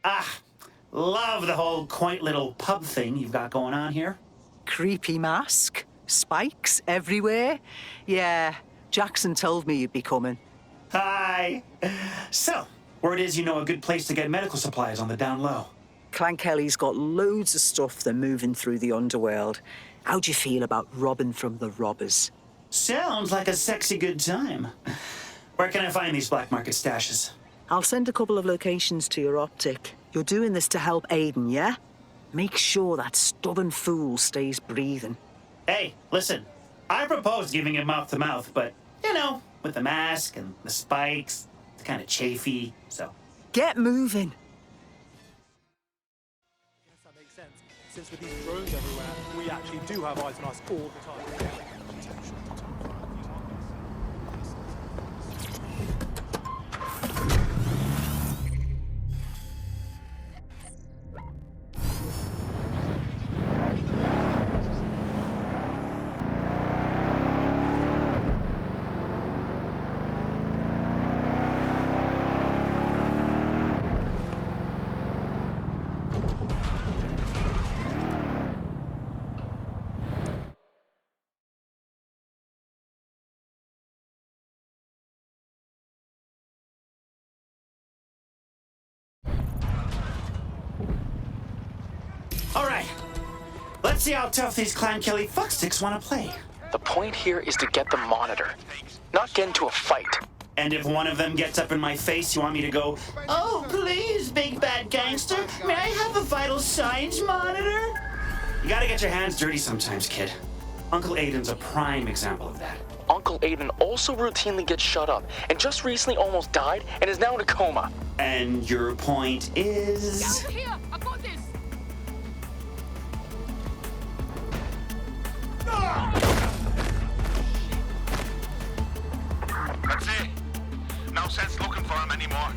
Ah, love the whole quaint little pub thing you've got going on here. Creepy mask? Spikes everywhere? Yeah, Jackson told me you'd be coming. Hi. So, word is you know a good place to get medical supplies on the down low. Clankelly's got loads of stuff they're moving through the underworld. How do you feel about robbing from the robbers? Sounds like a sexy good time. Where can I find these black market stashes? I'll send a couple of locations to your optic. You're doing this to help Aiden, yeah? Make sure that stubborn fool stays breathing. Hey, listen. I proposed giving him mouth to mouth, but, you know, with the mask and the spikes, it's kind of chafy, so. Get moving. Yes, that makes sense. Since with these drones everywhere, we actually do have eyes on us all the time. All right. Let's see how tough these Clan Kelly fucksticks want to play. The point here is to get the monitor, not get into a fight. And if one of them gets up in my face, you want me to go, "Oh, please, big bad gangster, may I have a vital signs monitor?" You gotta get your hands dirty sometimes, kid. Uncle Aiden's a prime example of that. Uncle Aiden also routinely gets shut up, and just recently almost died, and is now in a coma. And your point is? Get over here! I got this! That's it. No sense looking for him anymore.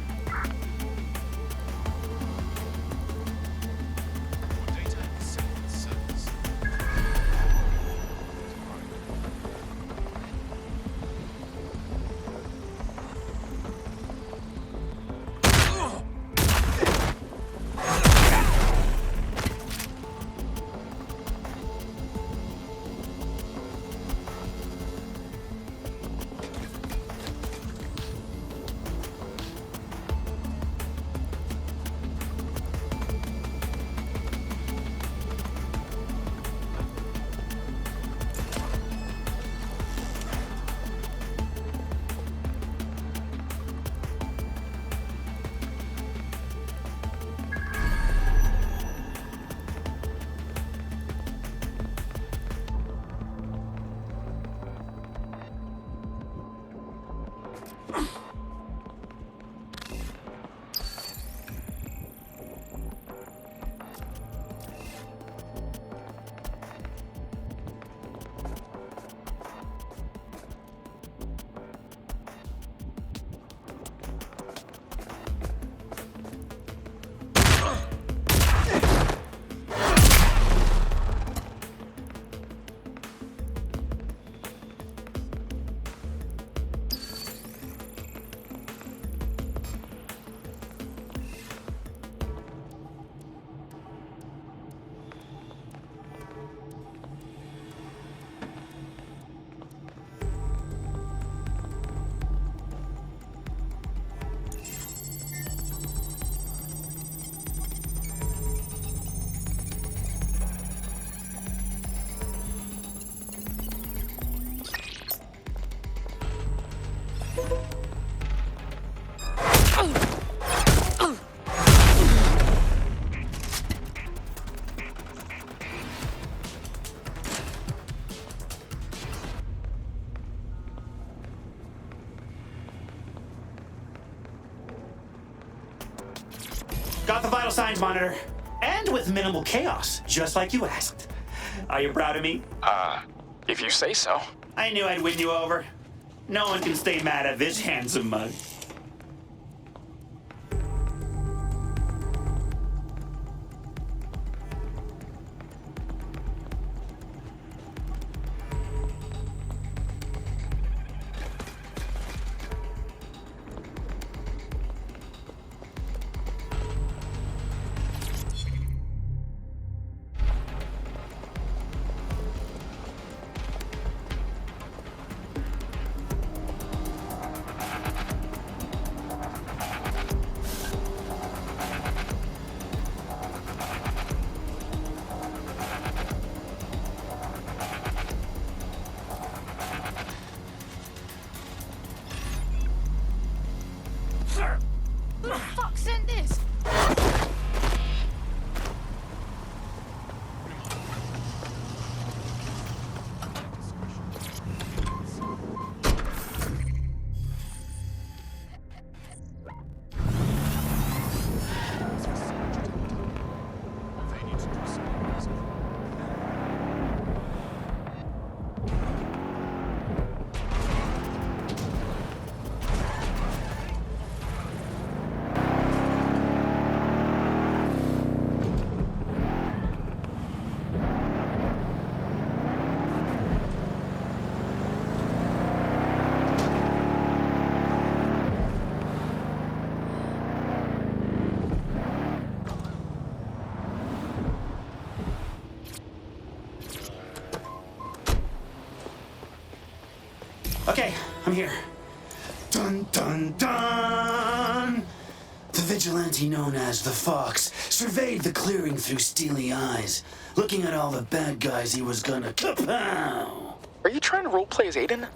Got the vital signs monitor. And with minimal chaos, just like you asked. Are you proud of me? If you say so. I knew I'd win you over. No one can stay mad at this handsome mug. Who the fuck sent this? Okay, I'm here. Dun dun dun! The vigilante known as the Fox surveyed the clearing through steely eyes, looking at all the bad guys he was gonna kapow! Are you trying to roleplay as Aiden?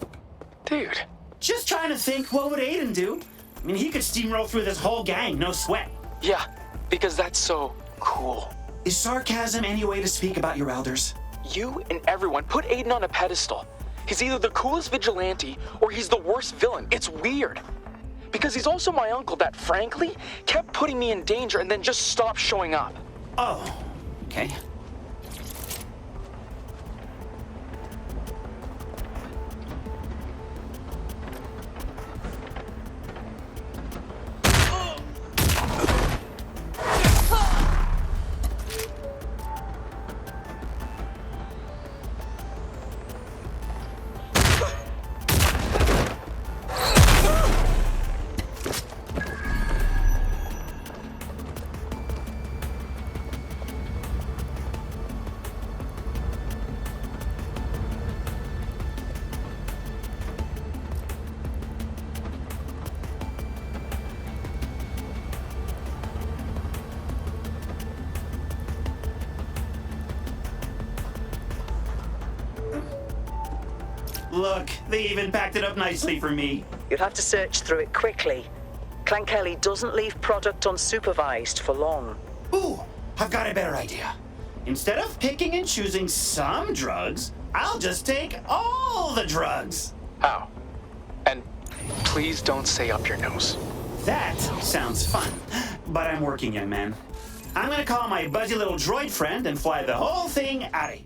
Dude. Just trying to think, what would Aiden do? I mean, he could steamroll through this whole gang, no sweat. Yeah, because that's so cool. Is sarcasm any way to speak about your elders? You and everyone put Aiden on a pedestal. He's either the coolest vigilante or he's the worst villain. It's weird. Because he's also my uncle that, frankly, kept putting me in danger and then just stopped showing up. Oh, okay. Look, they even packed it up nicely for me. You'd have to search through it quickly. Clankelly doesn't leave product unsupervised for long. Ooh, I've got a better idea. Instead of picking and choosing some drugs, I'll just take all the drugs. How? And please don't say up your nose. That sounds fun, but I'm working, young man. I'm gonna call my buzzy little droid friend and fly the whole thing out of here.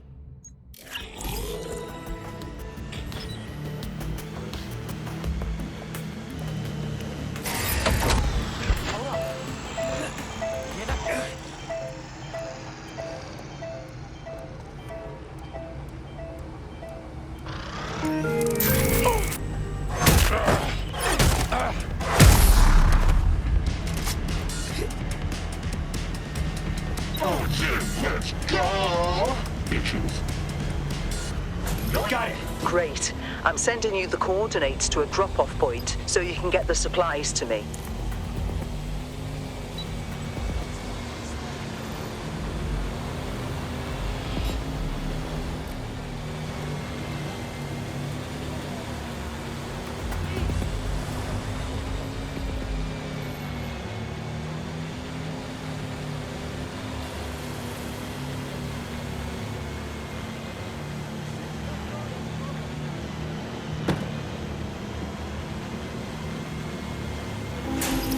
Got it. Great. I'm sending you the coordinates to a drop-off point so you can get the supplies to me.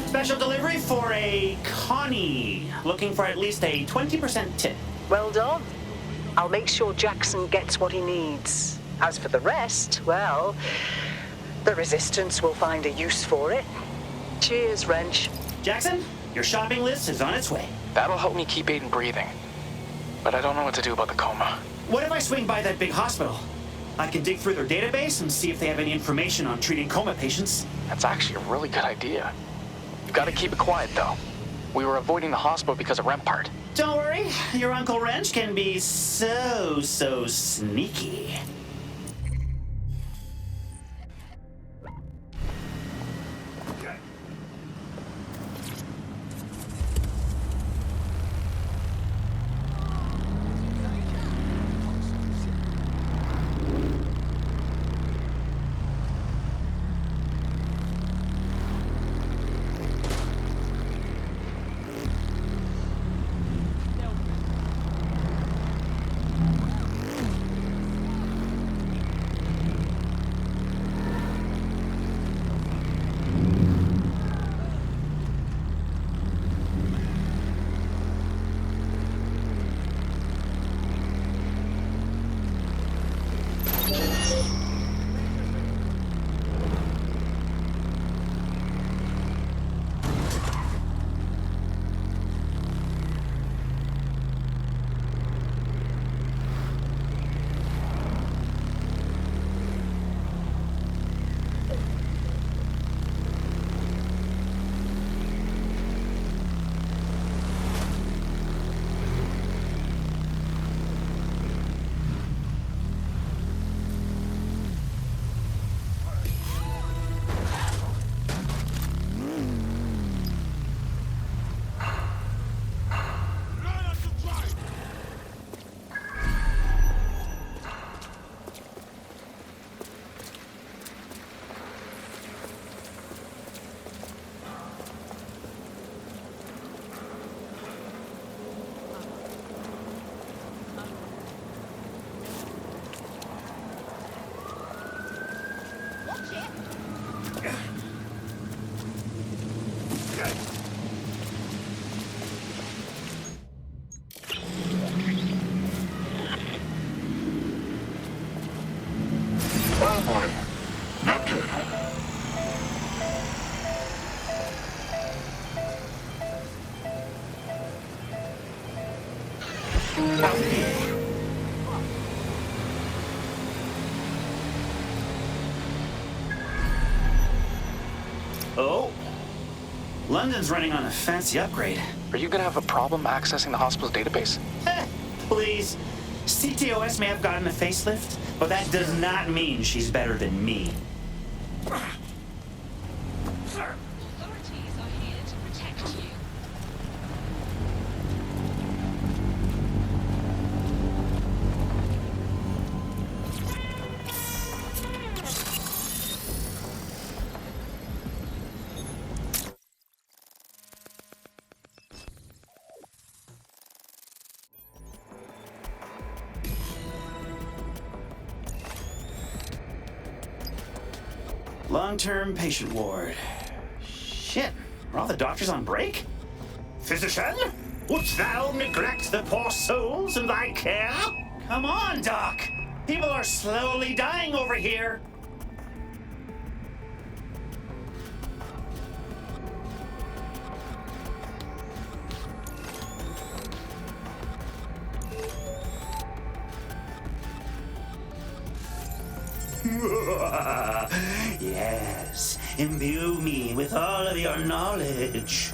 Special delivery for a Connie. Looking for at least a 20% tip. Well done. I'll make sure Jackson gets what he needs. As for the rest, well, the Resistance will find a use for it. Cheers, Wrench. Jackson, your shopping list is on its way. That'll help me keep Aiden breathing. But I don't know what to do about the coma. What if I swing by that big hospital? I can dig through their database and see if they have any information on treating coma patients. That's actually a really good idea. You've got to keep it quiet, though. We were avoiding the hospital because of Rempart. Don't worry, your Uncle Wrench can be so sneaky. Oh, London's running on a fancy upgrade. Are you gonna have a problem accessing the hospital's database? Please. CTOS may have gotten a facelift, but that does not mean she's better than me. Authorities are here to protect you. Long-term patient ward. Shit, are all the doctors on break? Physician, wouldst thou neglect the poor souls in thy care? Come on, Doc. People are slowly dying over here. Yes, imbue me with all of your knowledge.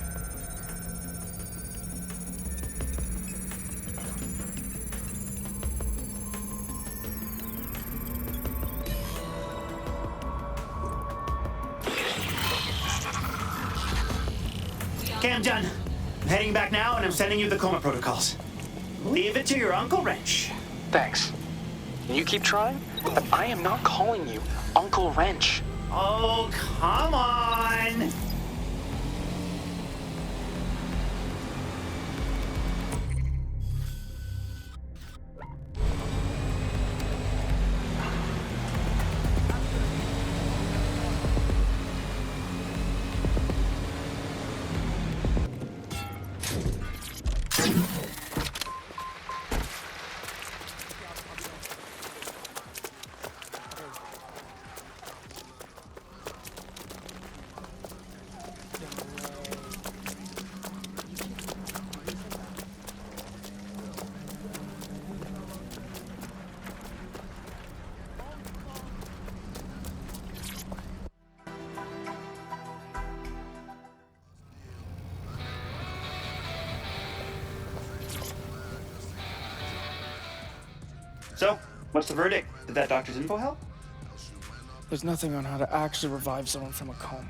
Okay, I'm done. I'm heading back now, and I'm sending you the coma protocols. Leave it to your Uncle Wrench. Thanks. And you keep trying, but I am not calling you Uncle Wrench. Oh, come on! So, what's the verdict? Did that doctor's info help? There's nothing on how to actually revive someone from a coma.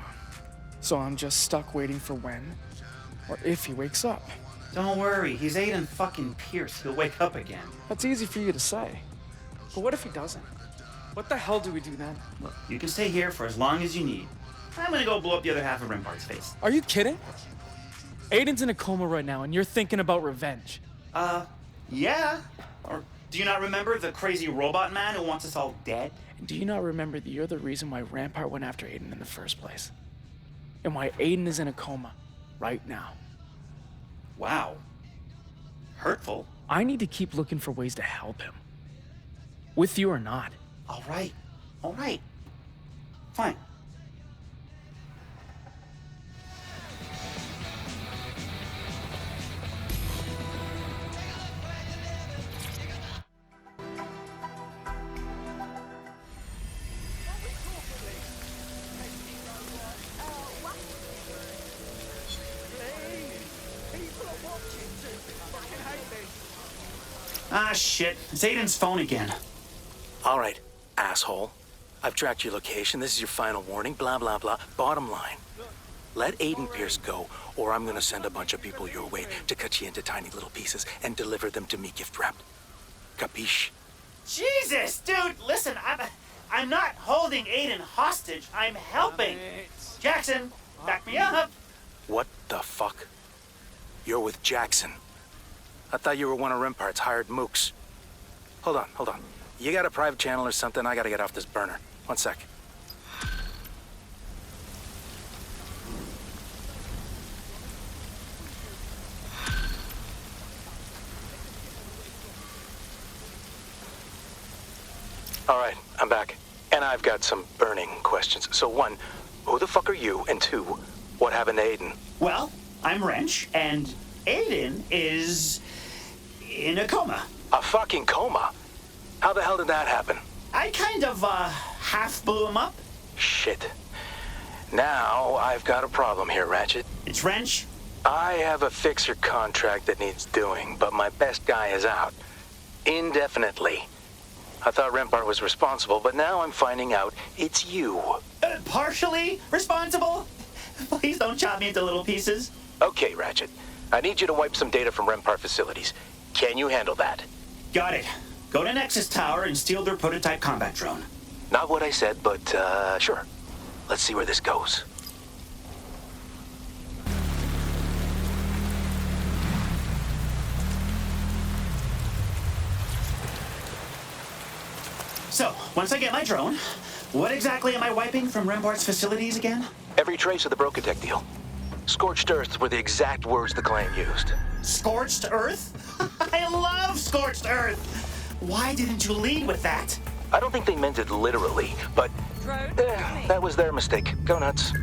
So I'm just stuck waiting for when, or if he wakes up. Don't worry, he's Aiden fucking Pierce. He'll wake up again. That's easy for you to say. But what if he doesn't? What the hell do we do then? Look, you can stay here for as long as you need. I'm gonna go blow up the other half of Rempart's face. Are you kidding? Aiden's in a coma right now and you're thinking about revenge. Yeah. Or do you not remember the crazy robot man who wants us all dead? And do you not remember that you're the reason why Rampart went after Aiden in the first place? And why Aiden is in a coma right now? Wow. Hurtful. I need to keep looking for ways to help him. With you or not. All right. All right. Fine. Ah, shit. It's Aiden's phone again. All right, asshole. I've tracked your location. This is your final warning. Blah, blah, blah. Bottom line. Let Aiden Pierce go, or I'm gonna send a bunch of people your way to cut you into tiny little pieces and deliver them to me gift-wrapped. Capiche? Jesus, dude, listen, I'm not holding Aiden hostage. I'm helping. Jackson, back me up. What the fuck? You're with Jackson. I thought you were one of Rempart's hired mooks. Hold on. You got a private channel or something? I gotta get off this burner. One sec. All right, I'm back. And I've got some burning questions. So one, who the fuck are you? And two, what happened to Aiden? Well, I'm Wrench, and Aiden is in a coma. A fucking coma? How the hell did that happen? I kind of, half blew him up. Shit. Now I've got a problem here, Ratchet. It's Wrench. I have a fixer contract that needs doing, but my best guy is out. Indefinitely. I thought Rempart was responsible, but now I'm finding out it's you. Partially responsible? Please don't chop me into little pieces. Okay, Ratchet. I need you to wipe some data from Rempart facilities. Can you handle that? Got it. Go to Nexus Tower and steal their prototype combat drone. Not what I said, but, sure. Let's see where this goes. So, once I get my drone, what exactly am I wiping from Rempart's facilities again? Every trace of the Brokatech deal. Scorched Earth were the exact words the client used. Scorched Earth? I love Scorched Earth! Why didn't you lead with that? I don't think they meant it literally, but that was their mistake. Go nuts.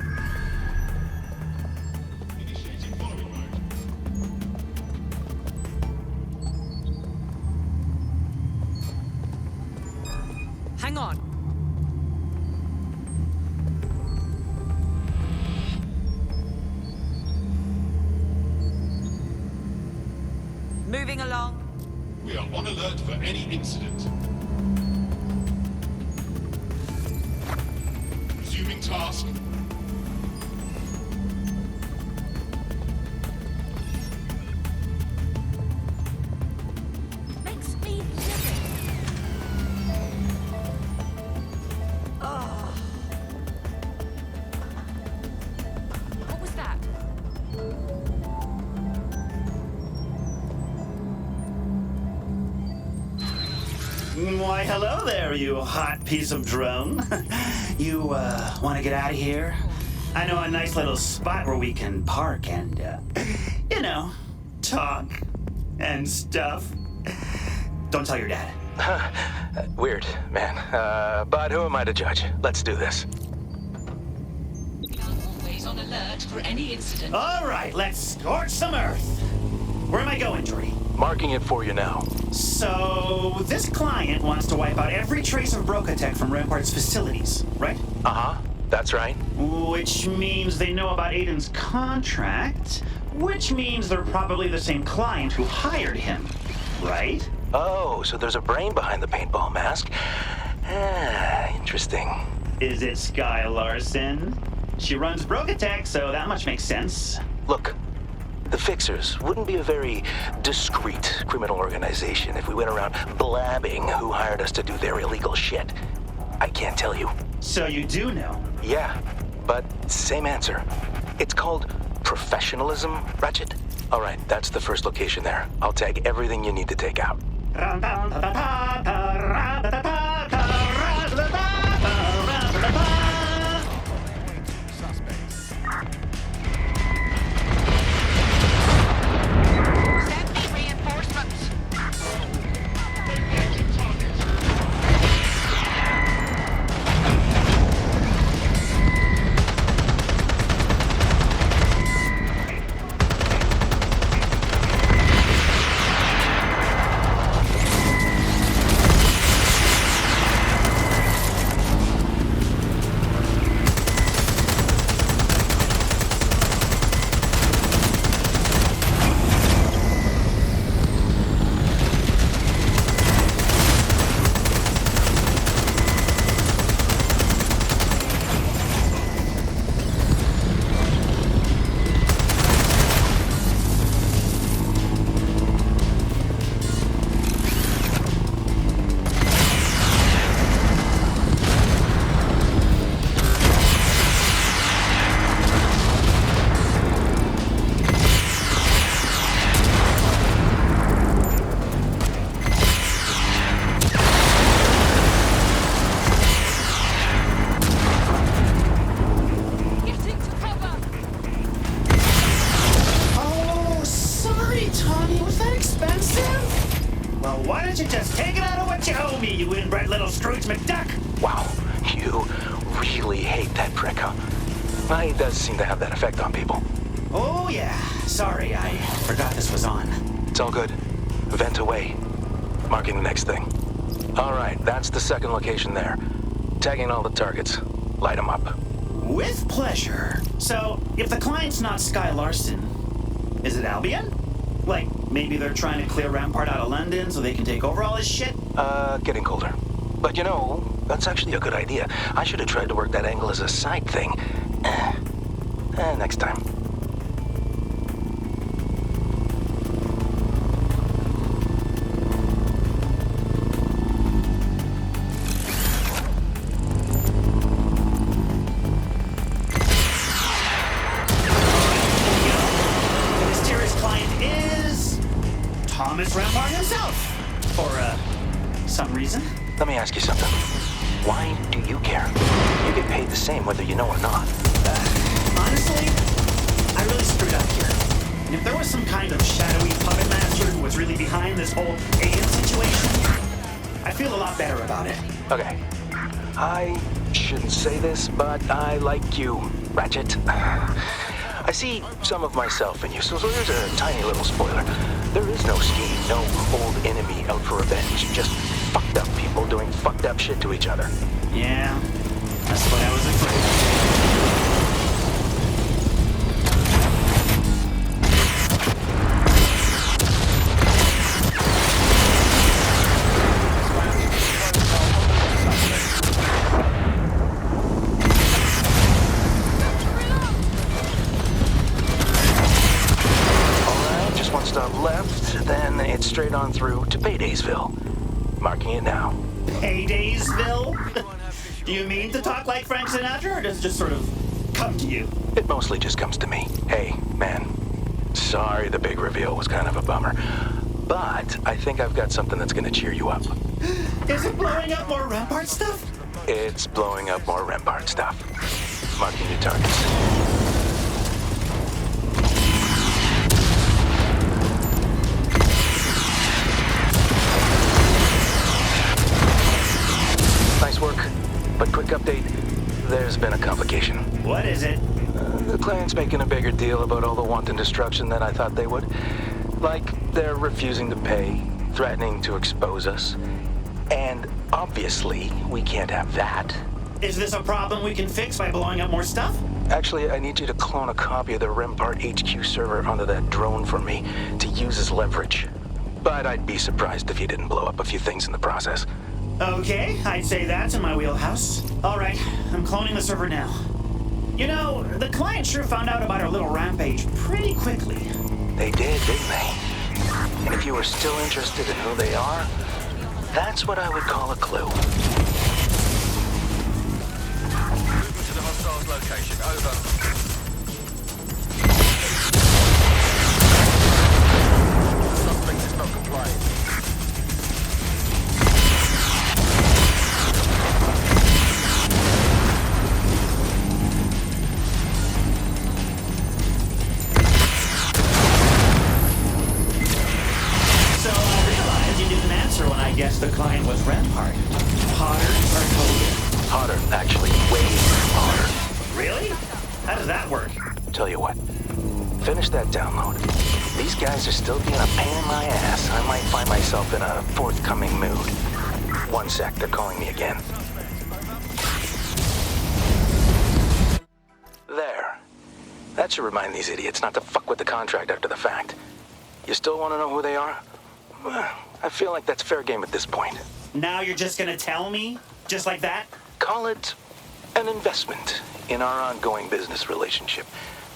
Hang on. Moving along. We are on alert for any incident. Resuming task. Makes me livid. What was that? Why, hello there, you hot piece of drone. You, want to get out of here? I know a nice little spot where we can park and, you know, talk and stuff. Don't tell your dad. Weird, man. But who am I to judge? Let's do this. Always on alert for any incident. All right, let's scorch some Earth. Where am I going, Jordy? Marking it for you now. So, this client wants to wipe out every trace of Brokatech from Rempart's facilities, right? Uh-huh. That's right. Which means they know about Aiden's contract, which means they're probably the same client who hired him, right? Oh, so there's a brain behind the paintball mask. Interesting. Is it Sky Larson? She runs Brokatech, so that much makes sense. Look, the Fixers wouldn't be a very discreet criminal organization if we went around blabbing who hired us to do their illegal shit. I can't tell you. So you do know? Yeah, but same answer. It's called professionalism, Ratchet. All right, that's the first location there. I'll tag everything you need to take out. Send me reinforcements. He does seem to have that effect on people. Oh, yeah. Sorry, I forgot this was on. It's all good. Vent away. Marking the next thing. All right, that's the second location there. Tagging all the targets. Light them up. With pleasure. So, if the client's not Sky Larson, is it Albion? Like, maybe they're trying to clear Rampart out of London so they can take over all this shit? Getting colder. But you know, that's actually a good idea. I should have tried to work that angle as a side thing. Next time. The mysterious client is Thomas Rampart himself. For, some reason. Let me ask you something. Why do you care? You get paid the same whether you know or not. Honestly, I really screwed up here. And if there was some kind of shadowy puppet master who was really behind this whole alien situation, I feel a lot better about it. Okay. I shouldn't say this, but I like you, Ratchet. I see some of myself in you, so there's a tiny little spoiler. There is no scheme, no old enemy out for revenge, just fucked up people doing fucked up shit to each other. Yeah, that's what I was afraid of. Left, then it's straight on through to Paydaysville. Marking it now. Paydaysville? Do you mean to talk like Frank Sinatra, or does it just sort of come to you? It mostly just comes to me. Hey, man. Sorry the big reveal was kind of a bummer. But I think I've got something that's gonna cheer you up. Is it blowing up more Rampart stuff? It's blowing up more Rampart stuff. Marking your targets. Nice work. But quick update, there's been a complication. What is it? The client's making a bigger deal about all the wanton destruction than I thought they would. Like, they're refusing to pay, threatening to expose us. And obviously, we can't have that. Is this a problem we can fix by blowing up more stuff? Actually, I need you to clone a copy of the Rampart HQ server onto that drone for me to use as leverage. But I'd be surprised if you didn't blow up a few things in the process. Okay, I'd say that's in my wheelhouse. All right, I'm cloning the server now. You know, the client sure found out about our little rampage pretty quickly. They did, didn't they? And if you were still interested in who they are, that's what I would call a clue. Moving to the hostiles location. Over. Suspect is not complying. When I guessed the client was Rampart. Hotter or colder? Hotter, actually. Way hotter. Really? How does that work? Tell you what. Finish that download. These guys are still being a pain in my ass. I might find myself in a forthcoming mood. One sec, they're calling me again. There. That should remind these idiots not to fuck with the contract after the fact. You still want to know who they are? I feel like that's fair game at this point. Now you're just gonna tell me? Just like that? Call it an investment in our ongoing business relationship.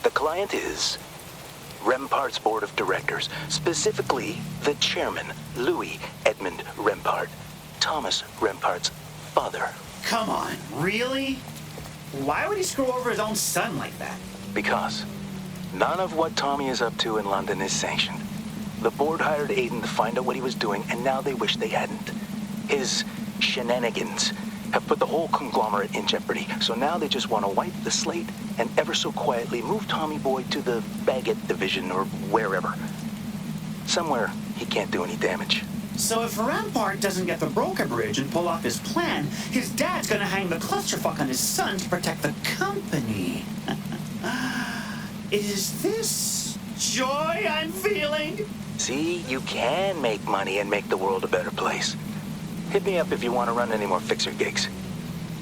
The client is Rempart's board of directors, specifically the chairman, Louis Edmund Rempart, Thomas Rempart's father. Come on, really? Why would he screw over his own son like that? Because none of what Tommy is up to in London is sanctioned. The board hired Aiden to find out what he was doing, and now they wish they hadn't. His shenanigans have put the whole conglomerate in jeopardy, so now they just want to wipe the slate and ever so quietly move Tommy Boy to the Baguette division or wherever. Somewhere he can't do any damage. So if Rampart doesn't get the broker bridge and pull off his plan, his dad's gonna hang the clusterfuck on his son to protect the company. Is this joy I'm feeling? See, you can make money and make the world a better place. Hit me up if you want to run any more fixer gigs.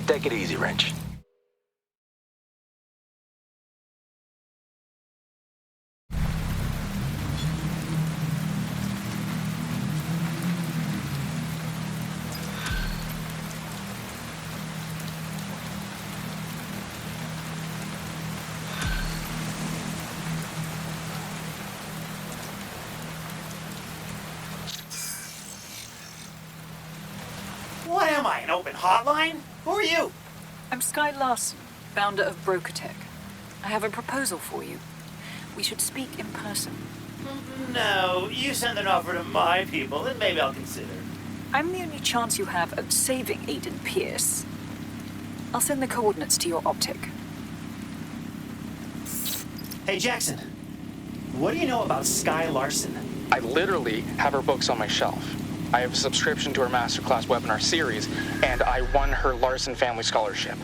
Take it easy, Wrench. What am I, an open hotline? Who are you? I'm Sky Larson, founder of BrokerTech. I have a proposal for you. We should speak in person. No, you send an offer to my people, then maybe I'll consider. I'm the only chance you have of saving Aiden Pierce. I'll send the coordinates to your optic. Hey, Jackson. What do you know about Sky Larson? I literally have her books on my shelf. I have a subscription to her masterclass webinar series, and I won her Larson Family Scholarship.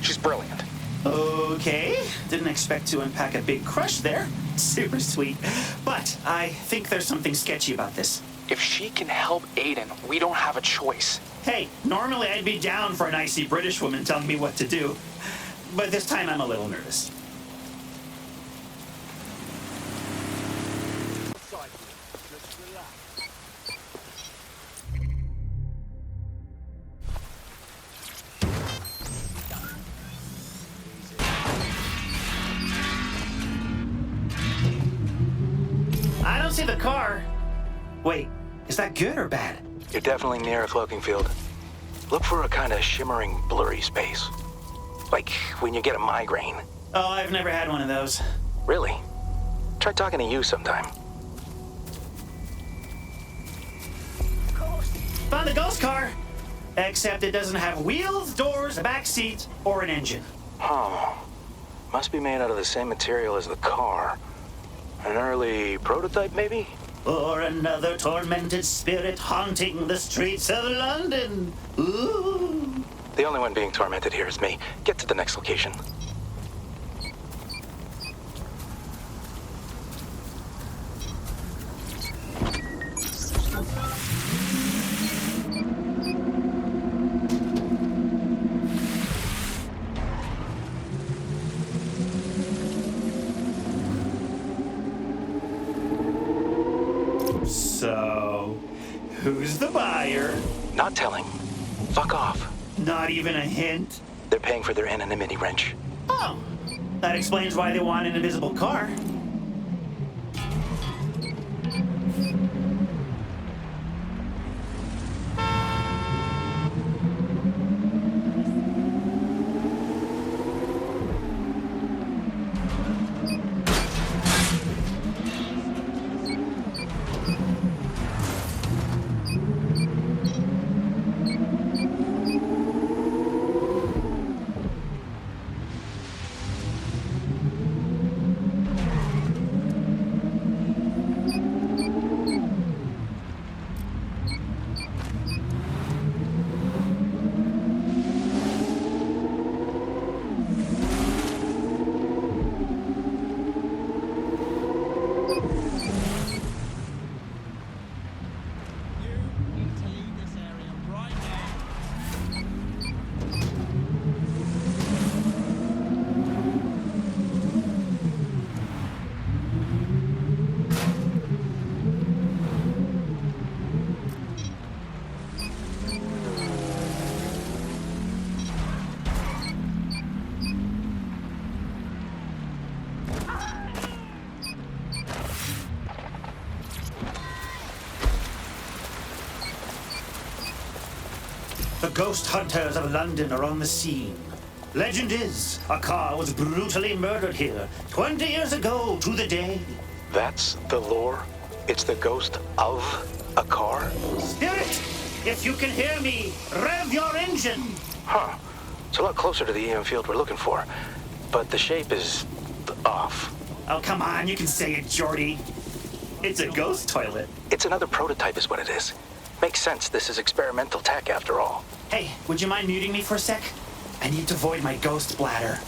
She's brilliant. Okay, didn't expect to unpack a big crush there. Super sweet. But I think there's something sketchy about this. If she can help Aiden, we don't have a choice. Hey, normally I'd be down for an icy British woman telling me what to do. But this time I'm a little nervous. I don't see the car. Wait, is that good or bad? You're definitely near a cloaking field. Look for a kind of shimmering, blurry space. Like when you get a migraine. Oh, I've never had one of those. Really? Try talking to you sometime. Found the ghost car. Except it doesn't have wheels, doors, a back seat, or an engine. Huh. Must be made out of the same material as the car. An early prototype, maybe? Or another tormented spirit haunting the streets of London. Ooh. The only one being tormented here is me. Get to the next location. So, who's the buyer? Not telling. Fuck off. Not even a hint? They're paying for their anonymity, Wrench. Oh, that explains why they want an invisible car. The ghost hunters of London are on the scene. Legend is, a car was brutally murdered here 20 years ago to the day. That's the lore? It's the ghost of a car? Spirit, if you can hear me, rev your engine. Huh. It's a lot closer to the EM field we're looking for, but the shape is off. Oh, come on, you can say it, Jordy. It's a ghost toilet. It's another prototype is what it is. Makes sense, this is experimental tech after all. Hey, would you mind muting me for a sec? I need to void my ghost bladder.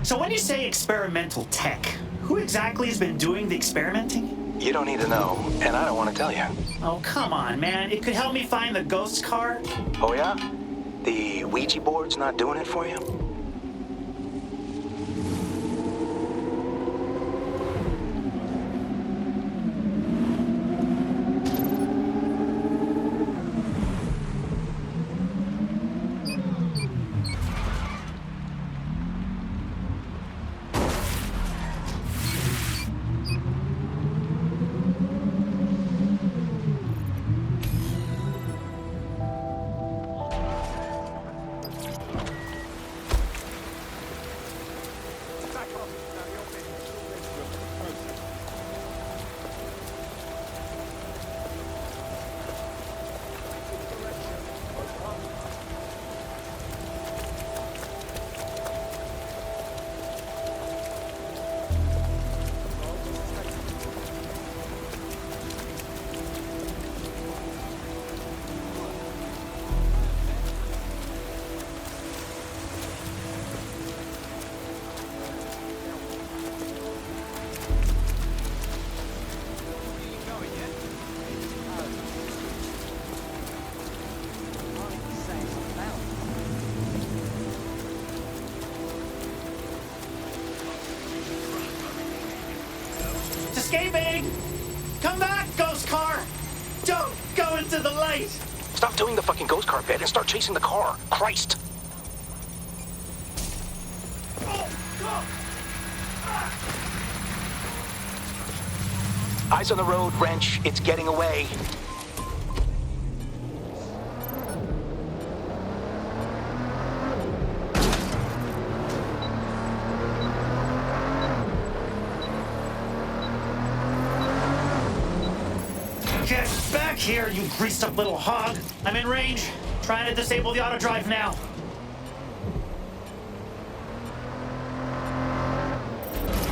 So when you say experimental tech, who exactly has been doing the experimenting? You don't need to know, and I don't want to tell you. Oh, come on, man. It could help me find the ghost car. Oh, yeah? The Ouija board's not doing it for you? Escaping! Come back, ghost car! Don't go into the light! Stop doing the fucking ghost car bit and start chasing the car. Christ! Eyes on the road, Wrench. It's getting away. Get back here, you greased up little hog! I'm in range. Trying to disable the auto drive now.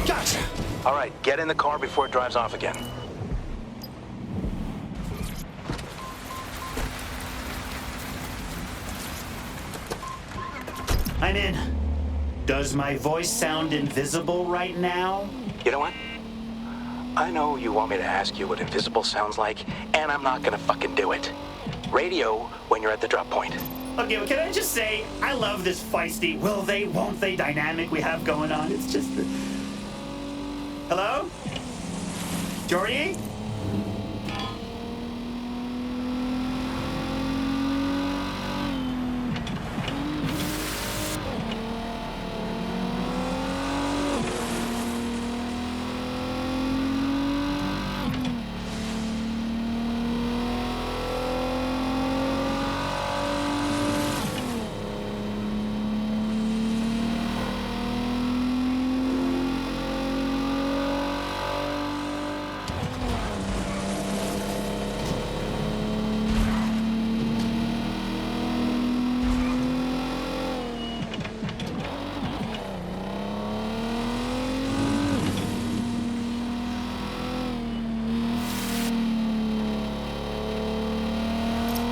Gotcha! All right, get in the car before it drives off again. I'm in. Does my voice sound invisible right now? You know what? I know you want me to ask you what invisible sounds like, and I'm not gonna fucking do it. Radio when you're at the drop point. Okay, well, can I just say, I love this feisty will they, won't they dynamic we have going on. It's just... Hello? Jordy?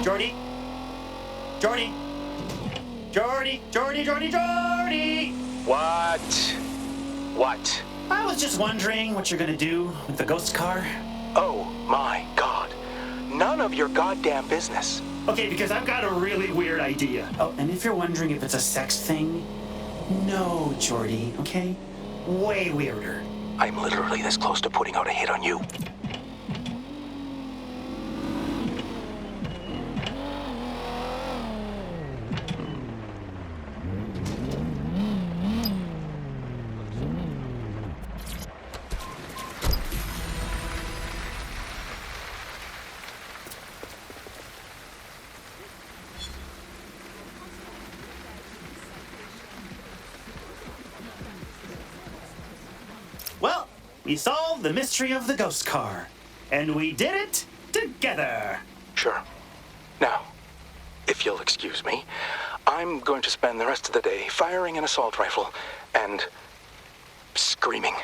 Jordy? Jordy? Jordy? Jordy, Jordy, Jordy! What? What? I was just wondering what you're gonna do with the ghost car. Oh my God. None of your goddamn business. Okay, because I've got a really weird idea. Oh, and if you're wondering if it's a sex thing, no, Jordy, okay? Way weirder. I'm literally this close to putting out a hit on you. Well, we solved the mystery of the ghost car. And we did it together. Sure. Now, if you'll excuse me, I'm going to spend the rest of the day firing an assault rifle and screaming.